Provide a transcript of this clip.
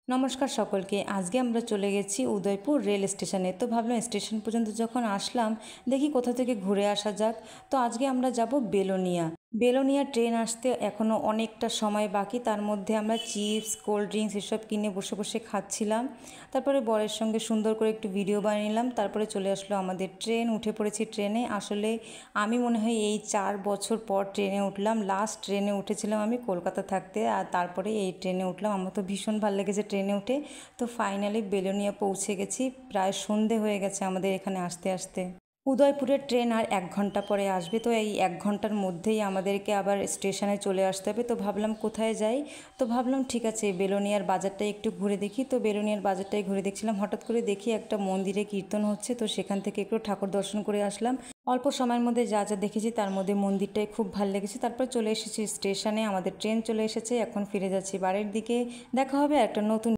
নমস্কার সকলকে। আজকে আমরা চলে গেছি উদয়পুর রেল স্টেশনে। তো ভাবলাম স্টেশন পর্যন্ত যখন আসলাম দেখি কোথা থেকে ঘুরে আসা যাক। তো আজকে আমরা যাব বেলোনিয়া। বেলোনিয়া ট্রেন আসতে এখনও অনেকটা সময় বাকি। তার মধ্যে আমরা চিপস, কোল্ড ড্রিঙ্কস এসব কিনে বসে বসে খাচ্ছিলাম। তারপরে বরের সঙ্গে সুন্দর করে একটু ভিডিও বানিয়ে নিলাম। তারপরে চলে আসলো আমাদের ট্রেন। উঠে পড়েছি ট্রেনে। আসলে আমি মনে হয় এই 4 বছর পর ট্রেনে উঠলাম। লাস্ট ট্রেনে উঠেছিলাম আমি কলকাতা থাকতে, আর তারপরে এই ট্রেনে উঠলাম। আমার তো ভীষণ ভালো লেগেছে ট্রেনে উঠে। তো ফাইনালি বেলোনিয়া পৌঁছে গেছি। প্রায় সন্ধে হয়ে গেছে আমাদের এখানে আসতে আসতে। উদয়পুরের ট্রেন আর 1 ঘন্টা পরে আসবে। তো এই 1 ঘন্টার মধ্যেই আমাদেরকে আবার স্টেশনে চলে আসতে হবে। তো ভাবলাম কোথায় যাই। তো ভাবলাম ঠিক আছে বেলোনিয়ার বাজারটাই একটু ঘুরে দেখি। তো বেলোনিয়ার বাজারটাই ঘুরে দেখছিলাম, হঠাৎ করে দেখি একটা মন্দিরে কীর্তন হচ্ছে। তো সেখান থেকে একটু ঠাকুর দর্শন করে আসলাম। অল্প সময়ের মধ্যে যা যা দেখেছি তার মধ্যে মন্দিরটাই খুব ভালো লেগেছে। তারপর চলে এসেছি স্টেশনে। আমাদের ট্রেন চলে এসেছে। এখন ফিরে যাচ্ছি বাড়ির দিকে। দেখা হবে একটা নতুন